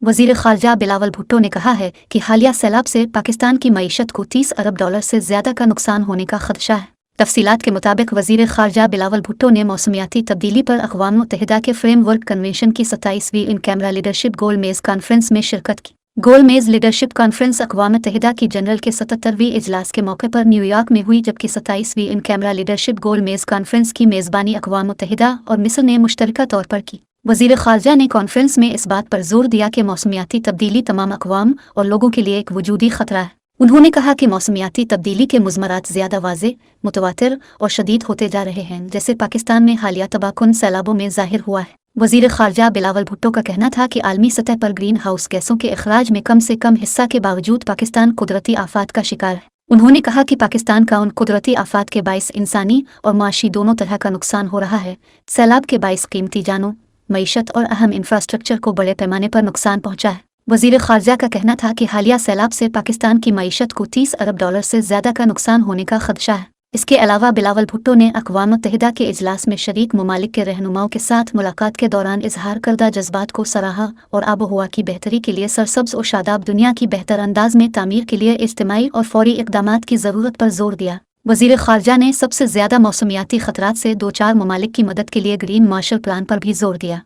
वजीर खारजہ بلاول بھٹو ने कहा है कि हालिया सैलाब से पाकिस्तान की मईशत को 30 अरब डॉलर से ज़्यादा का नुकसान होने का खदशा है। तफसीलात के मुताबिक वजीर खारजہ بلاول بھٹو ने मौसमियाती तब्दीली पर अक़वाम मुत्तहिदा के फ्रेमवर्क कन्वेंशन की 27वीं इन कैमरा लीडरशिप गोल मेज़ कॉन्फ्रेंस में शिरकत की। गोल मेज़ लीडरशिप कॉन्फ्रेंस अक़वाम मुत्तहिदा की जनरल के 77वीं इजलास के मौके पर न्यूयॉर्क में हुई, जबकि 27वीं इन कैमरा लीडरशिप गोल मेज़ कॉन्फ्रेंस की मेज़बानी अक़वाम मुत्तहिदा और मिस्र ने मुश्तरका तौर पर की। वज़ीर ख़ारजा ने कॉन्फ्रेंस में इस बात पर जोर दिया कि मौसमियाती तब्दीली तमाम अक़वाम और लोगों के लिए एक वजूदी ख़तरा है। उन्होंने कहा कि मौसमियाती तब्दीली के मुज़मरात ज़्यादा वाज़े, मुतवातिर और शदीद होते जा रहे हैं, जैसे पाकिस्तान में हालिया तबाहकुन सैलाबों में ज़ाहिर हुआ है। वज़ीर ख़ारजा बिलावल भुट्टो का कहना था कि आलमी सतह पर ग्रीन हाउस गैसों के अखराज में कम से कम हिस्सा के बावजूद पाकिस्तान कुदरती आफात का शिकार है। उन्होंने कहा कि पाकिस्तान का उन कुदरती आफात के बाइस इंसानी और माशी दोनों तरह का नुकसान हो रहा है। सैलाब के बाइस कीमती जानों, मईशत और अहम इंफ्रास्ट्रक्चर को बड़े पैमाने पर नुकसान पहुंचा है। वज़ीर ख़ारजा का कहना था कि हालिया सैलाब से पाकिस्तान की मईशत को 30 अरब डॉलर से ज़्यादा का नुकसान होने का खदशा है। इसके अलावा बिलावल भुट्टो ने अक़वाम मुत्तहिदा के इजलास में शरीक ममालिक के रहनुमाओं के साथ मुलाकात के दौरान इजहार करदा जज्बात को सराहा और आबोहवा की बेहतरी के लिए सरसब्ज़ और शादाब दुनिया की बेहतर अंदाज में तामीर के लिए इज्तिमाई और फौरी इक़दामात की ज़रूरत पर जोर दिया। वज़ीर ख़ारजा ने सबसे ज़्यादा मौसमियाती ख़तरात से 2-4 ममालिक की मदद के लिए ग्रीन मार्शल प्लान पर भी जोर दिया।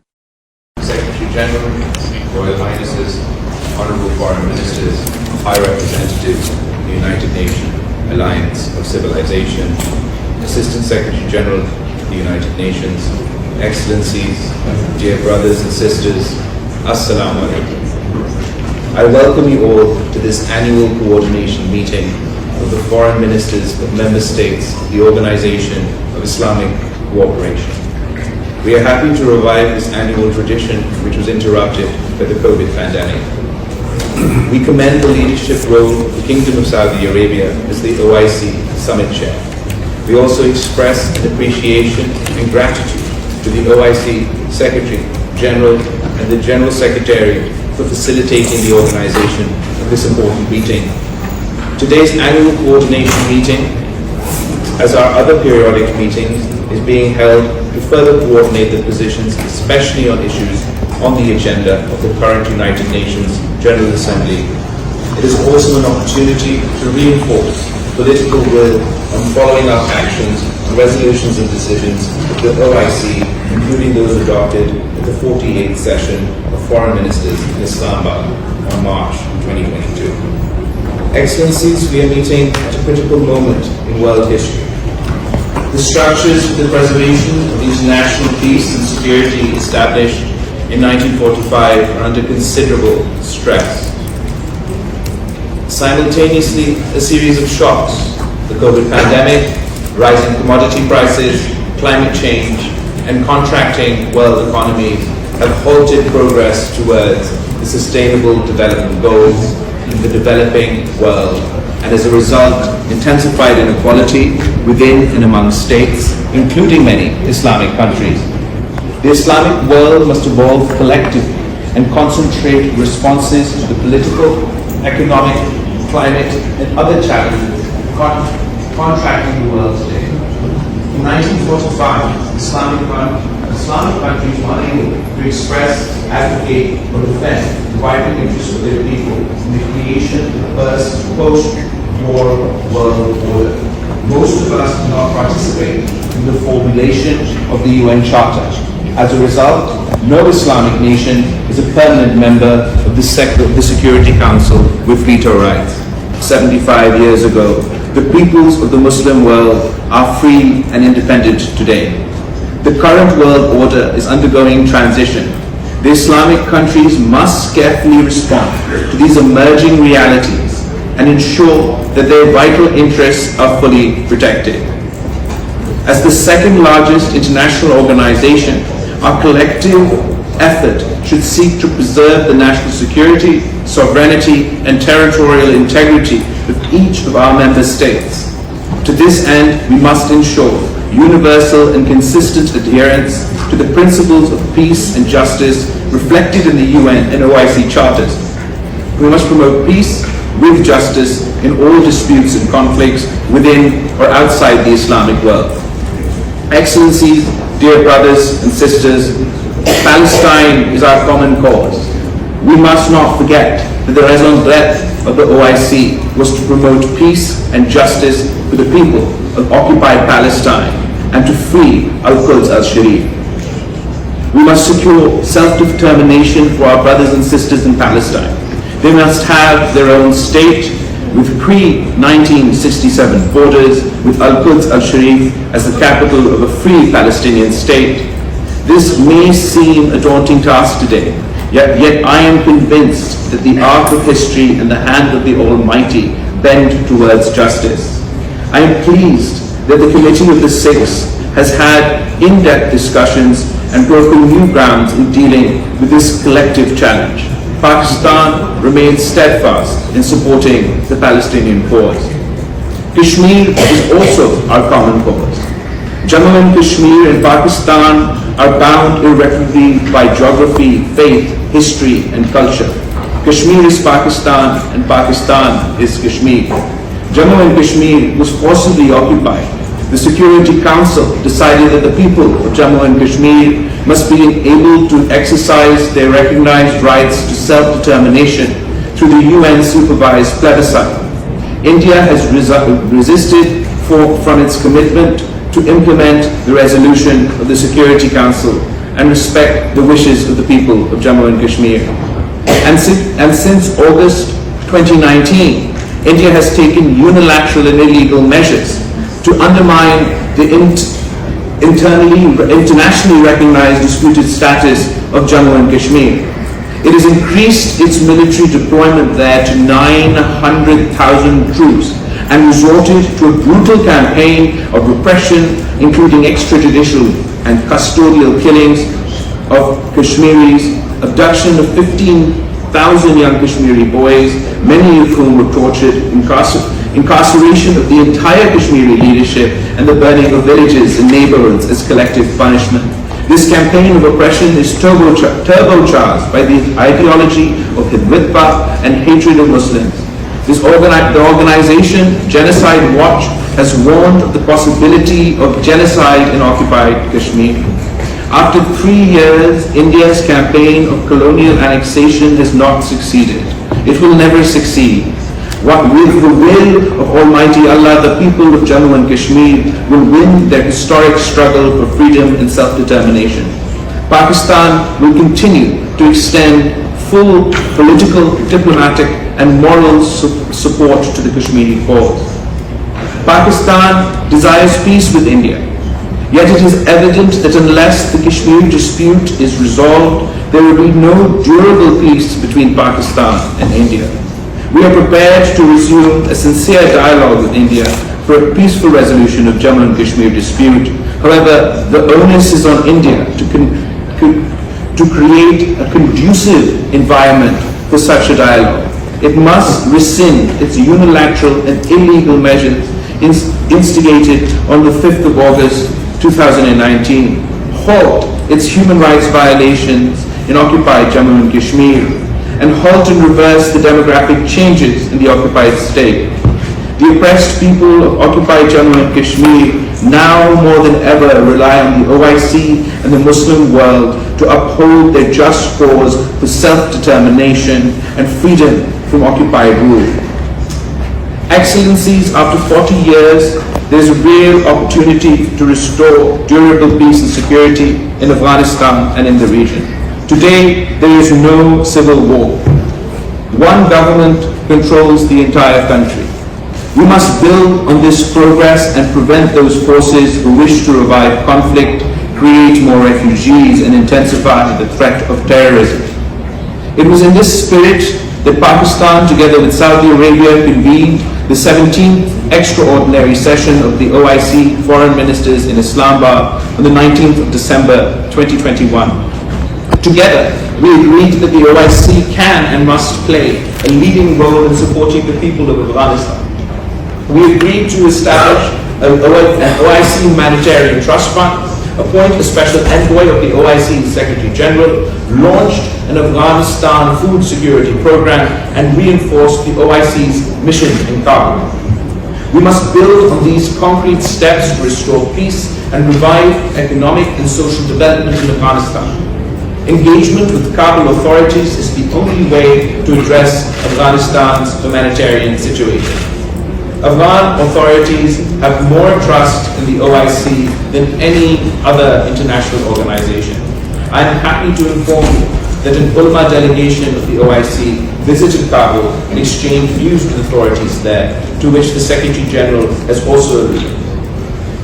Secretary General, Royal Highnesses, Honourable Foreign Ministers, High Representatives, the United Nations Alliance of Civilization, Assistant Secretary General, the United Nations, Excellencies, dear brothers and sisters, Assalamu alaikum. I welcome you all to this annual coordination meeting of the Foreign Ministers of Member States, the Organization of Islamic Cooperation. We are happy to revive this annual tradition which was interrupted by the COVID pandemic. We commend the leadership role of the Kingdom of Saudi Arabia as the OIC Summit Chair. We also express an appreciation and gratitude to the OIC Secretary General and the General Secretary for facilitating the organization of this important meeting. Today's annual coordination meeting, as our other periodic meetings, is being held to further coordinate the positions, especially on issues on the agenda of the current United Nations General Assembly. It is also an opportunity to reinforce political will on following up actions on resolutions and decisions of the OIC, including those adopted at the 48th session of Foreign Ministers in Islamabad on March 2022. Excellencies, we are meeting at a critical moment in world history. The structures for the preservation of international peace and security established in 1945 are under considerable stress. Simultaneously, a series of shocks, the COVID pandemic, rising commodity prices, climate change, and contracting world economies have halted progress towards the sustainable development goals in the developing world, and as a result, intensified inequality within and among states, including many Islamic countries. The Islamic world must evolve collectively and concentrate responses to the political, economic, climate, and other challenges contracting the world today. In 1945, Islamic countries were unable to express, advocate, or defend the vital interests of their people in the creation of the first post-war world order. Most of us do not participate in the formulation of the UN Charter. As a result, no Islamic nation is a permanent member of the Security Council with veto rights. 75 years ago, the peoples of the Muslim world are free and independent today. The current world order is undergoing transition. The Islamic countries must carefully respond to these emerging realities and ensure that their vital interests are fully protected. As the second largest international organization, our collective effort should seek to preserve the national security, sovereignty, and territorial integrity of each of our member states. To this end, we must ensure universal and consistent adherence to the principles of peace and justice reflected in the UN and OIC charters. We must promote peace with justice in all disputes and conflicts within or outside the Islamic world. Excellencies, dear brothers and sisters, Palestine is our common cause. We must not forget that the raison d'etre of the OIC was to promote peace and justice for the people of occupied Palestine and to free Al-Quds al-Sharif. We must secure self-determination for our brothers and sisters in Palestine. They must have their own state with pre-1967 borders, with Al-Quds al-Sharif as the capital of a free Palestinian state. This may seem a daunting task today, yet I am convinced that the arc of history and the hand of the Almighty bend towards justice. I am pleased that the Committee of the Six has had in-depth discussions and broken new grounds in dealing with this collective challenge. Pakistan remains steadfast in supporting the Palestinian cause. Kashmir is also our common cause. Jammu and Kashmir and Pakistan are bound irreparably by geography, faith, history and culture. Kashmir is Pakistan and Pakistan is Kashmir. Jammu and Kashmir was forcibly occupied. The Security Council decided that the people of Jammu and Kashmir must be able to exercise their recognized rights to self-determination through the UN-supervised plebiscite. India has resisted from its commitment to implement the resolution of the Security Council and respect the wishes of the people of Jammu and Kashmir. And since August 2019, India has taken unilateral and illegal measures to undermine the internationally recognized disputed status of Jammu and Kashmir. It has increased its military deployment there to 900,000 troops and resorted to a brutal campaign of repression, including extrajudicial and custodial killings of Kashmiris, abduction of 15,000 young Kashmiri boys, many of whom were tortured, incarceration of the entire Kashmiri leadership, and the burning of villages and neighborhoods as collective punishment. This campaign of oppression is turbocharged by the ideology of Hindutva and hatred of Muslims. The organization Genocide Watch has warned of the possibility of genocide in occupied Kashmir. After 3 years, India's campaign of colonial annexation has not succeeded. It will never succeed. With the will of Almighty Allah, the people of Jammu and Kashmir will win their historic struggle for freedom and self-determination. Pakistan will continue to extend full political, diplomatic and moral support to the Kashmiri cause. Pakistan desires peace with India, yet it is evident that unless the Kashmir dispute is resolved, there will be no durable peace between Pakistan and India. We are prepared to resume a sincere dialogue with India for a peaceful resolution of Jammu and Kashmir dispute. However, the onus is on India to create a conducive environment for such a dialogue. It must rescind its unilateral and illegal measures instigated on the 5th of August 2019, halt its human rights violations in occupied Jammu and Kashmir, and halt and reverse the demographic changes in the occupied state. The oppressed people of occupied Jammu and Kashmir now more than ever rely on the OIC and the Muslim world to uphold their just cause for self-determination and freedom from occupied rule. Excellencies, after 40 years, there is a real opportunity to restore durable peace and security in Afghanistan and in the region. Today, there is no civil war. One government controls the entire country. We must build on this progress and prevent those forces who wish to revive conflict, create more refugees, and intensify the threat of terrorism. It was in this spirit that Pakistan, together with Saudi Arabia, convened the 17th extraordinary session of the OIC Foreign Ministers in Islamabad on the 19th of December 2021. Together, we agreed that the OIC can and must play a leading role in supporting the people of Afghanistan. We agreed to establish an OIC humanitarian trust fund, appoint a special envoy of the OIC Secretary General, launched an Afghanistan food security program, and reinforced the OIC's mission in Kabul. We must build on these concrete steps to restore peace and revive economic and social development in Afghanistan. Engagement with Kabul authorities is the only way to address Afghanistan's humanitarian situation. Afghan authorities have more trust in the OIC than any other international organization. I am happy to inform you that an ulama delegation of the OIC visited Kabul and exchanged views with authorities there, to which the Secretary General has also alluded.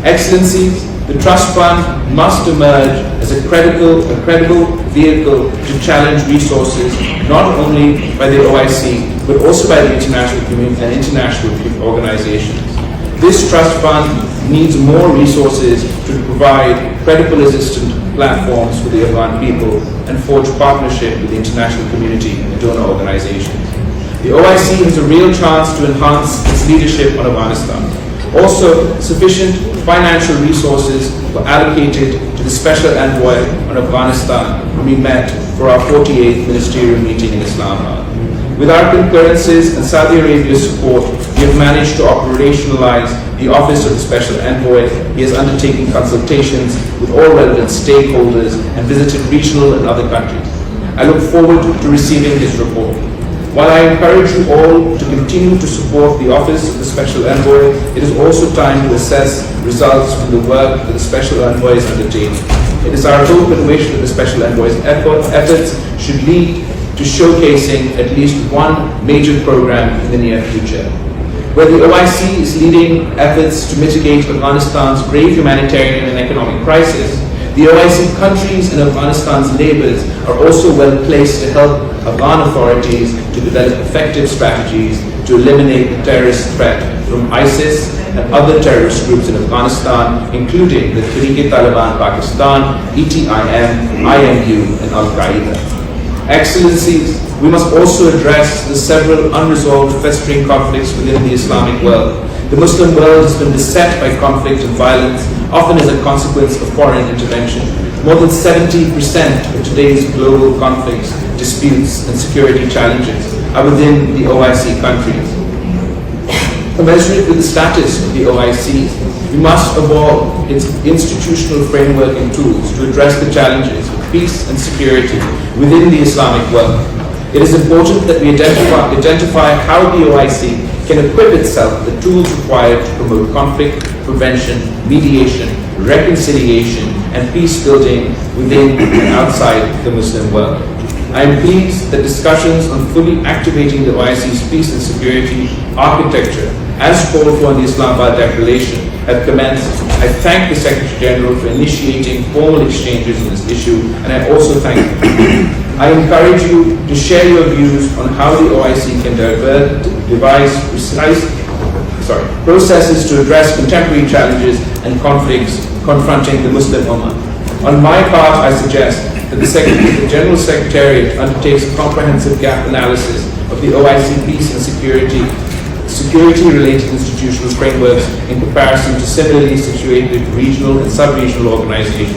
Excellencies, the Trust Fund must emerge as a credible vehicle to challenge resources not only by the OIC but also by the international community and international organizations. This Trust Fund needs more resources to provide credible assistance platforms for the Afghan people and forge partnership with the international community and donor organizations. The OIC has a real chance to enhance its leadership on Afghanistan. Also, sufficient financial resources were allocated to the Special Envoy on Afghanistan when we met for our 48th ministerial meeting in Islamabad. With our concurrences and Saudi Arabia's support, we have managed to operationalize the Office of the Special Envoy. He has undertaken consultations with all relevant stakeholders and visited regional and other countries. I look forward to receiving his report. While I encourage you all to continue to support the Office of the Special Envoy, it is also time to assess results from the work that the Special Envoy is undertaking. It is our hope and wish that the Special Envoy's efforts should lead to showcasing at least one major program in the near future. Where the OIC is leading efforts to mitigate Afghanistan's grave humanitarian and economic crisis, the OIC countries and Afghanistan's neighbors are also well placed to help Afghan authorities to develop effective strategies to eliminate the terrorist threat from ISIS and other terrorist groups in Afghanistan, including the Taliban Pakistan, ETIM, IMU, and Al-Qaeda. Excellencies, we must also address the several unresolved festering conflicts within the Islamic world. The Muslim world has been beset by conflict and violence, often as a consequence of foreign intervention. More than 70% of today's global conflicts, disputes, and security challenges are within the OIC countries. Commensurate with the status of the OIC, we must evolve its institutional framework and tools to address the challenges of peace and security within the Islamic world. It is important that we identify how the OIC can equip itself with the tools required to promote conflict prevention, mediation, reconciliation, and peace building within and outside the Muslim world. I am pleased that discussions on fully activating the OIC's peace and security architecture, as called for in the Islamabad Declaration, have commenced. I thank the Secretary General for initiating formal exchanges on this issue, and I also thank you. I encourage you to share your views on how the OIC can devise processes to address contemporary challenges and conflicts confronting the Muslim Ummah. On my part, I suggest that the General Secretariat undertakes a comprehensive gap analysis of the OIC peace and security-related institutional frameworks in comparison to similarly situated regional and sub-regional organizations.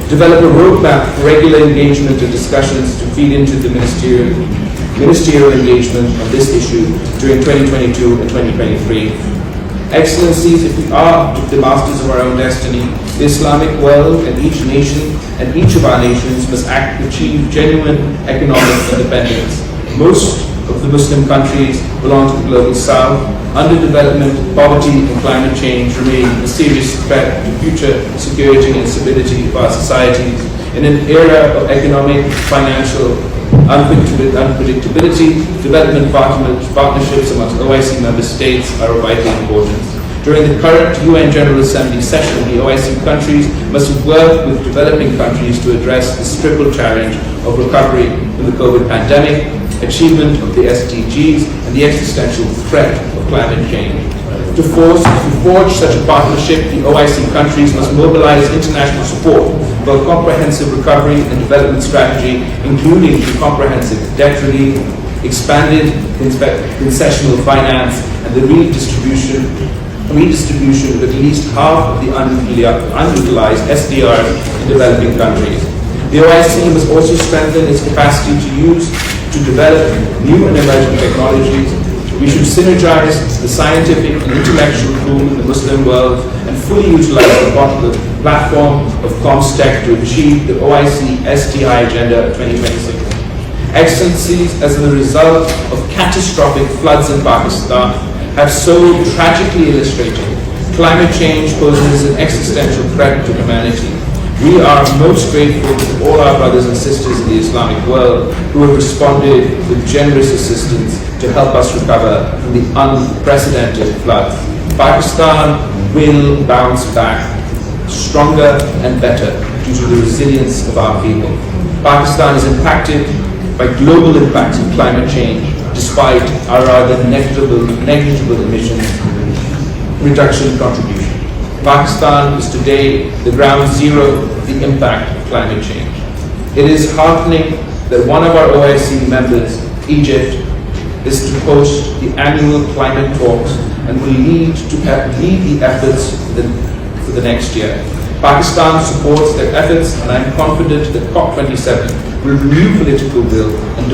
Develop a roadmap for regular engagement and discussions to feed into the ministerial engagement on this issue during 2022 and 2023. Excellencies, if we are the masters of our own destiny, the Islamic world and each nation and each of our nations must achieve genuine economic independence. Most of the Muslim countries belong to the global south. Underdevelopment, poverty, and climate change remain a serious threat to future security and stability of our societies. In an era of economic, financial unpredictability, development partnerships amongst OIC member states are of vital importance. During the current UN General Assembly session, the OIC countries must work with developing countries to address this triple challenge of recovery from the COVID pandemic, achievement of the SDGs, and the existential threat of climate change. To forge such a partnership, the OIC countries must mobilize international support for a comprehensive recovery and development strategy, including the comprehensive debt relief, expanded concessional finance, and the redistribution of at least half of the unutilized SDRs in developing countries. The OIC must also strengthen its capacity to develop new and emerging technologies. We should synergize the scientific and intellectual pool in the Muslim world and fully utilize the platform of ComStech to achieve the OIC STI Agenda 2026. Excellencies, as a result of catastrophic floods in Pakistan, have so tragically illustrated climate change poses an existential threat to humanity. We are most grateful to all our brothers and sisters in the Islamic world who have responded with generous assistance to help us recover from the unprecedented floods. Pakistan will bounce back stronger and better due to the resilience of our people. Pakistan is impacted by global impacts of climate change despite our rather negligible emissions reduction contribution. Pakistan is today the ground zero of the impact of climate change. It is heartening that one of our OIC members, Egypt, is to host the annual climate talks and will lead the efforts for the next year. Pakistan supports their efforts, and I am confident that COP27 will renew political will and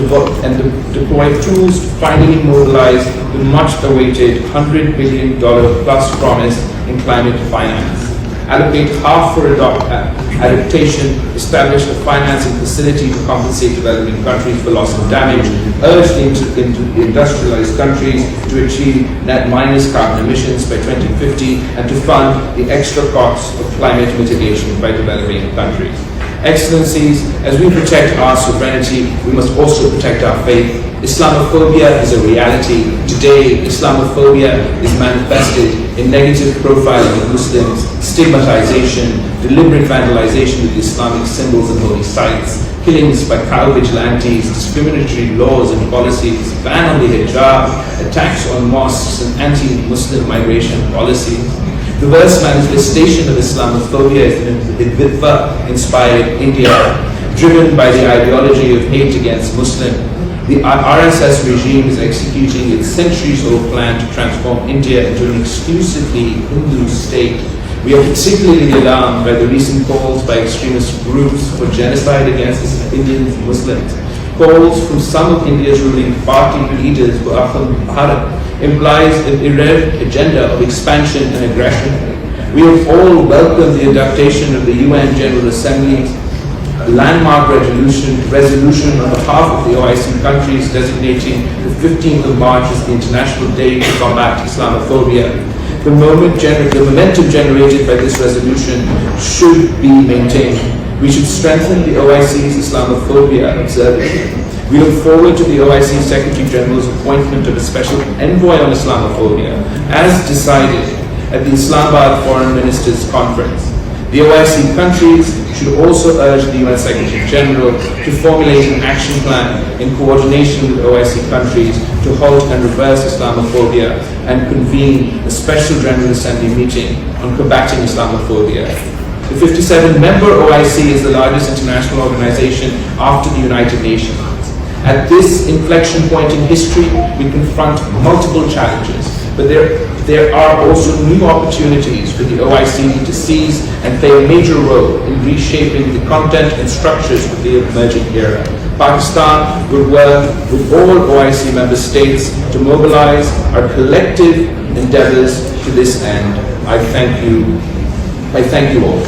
deploy tools to finally mobilize the much-awaited $100 billion plus promise in climate finance. Allocate half for adaptation, establish a financing facility to compensate developing countries for loss and damage, urge the industrialized countries to achieve net minus carbon emissions by 2050, and to fund the extra costs of climate mitigation by developing countries. Excellencies, as we protect our sovereignty, we must also protect our faith. Islamophobia is a reality. Today, Islamophobia is manifested in negative profiling of Muslims, stigmatization, deliberate vandalization of the Islamic symbols and holy sites, killings by cow vigilantes, discriminatory laws and policies, ban on the hijab, attacks on mosques, and anti-Muslim migration policies. The worst manifestation of Islamophobia is the Witwa-inspired India, driven by the ideology of hate against Muslims. The RSS regime is executing its centuries-old plan to transform India into an exclusively Hindu state. We are particularly alarmed by the recent calls by extremist groups for genocide against Indian Muslims. Calls from some of India's ruling party leaders for Akhund Bharat implies an irreverent agenda of expansion and aggression. We have all welcomed the adoption of the UN General Assembly's landmark resolution on behalf of the OIC countries designating the 15th of March as the International Day to Combat Islamophobia. The momentum generated by this resolution should be maintained. We should strengthen the OIC's Islamophobia observatory. We look forward to the OIC Secretary General's appointment of a special envoy on Islamophobia, as decided at the Islamabad Foreign Ministers Conference. The OIC countries should also urge the UN Secretary General to formulate an action plan in coordination with OIC countries to halt and reverse Islamophobia and convene a special General Assembly meeting on combating Islamophobia. The 57-member OIC is the largest international organization after the United Nations. At this inflection point in history, we confront multiple challenges, but there are also new opportunities for the OIC to seize and play a major role in reshaping the content and structures of the emerging era. Pakistan will work with all OIC member states to mobilize our collective endeavors to this end. I thank you all.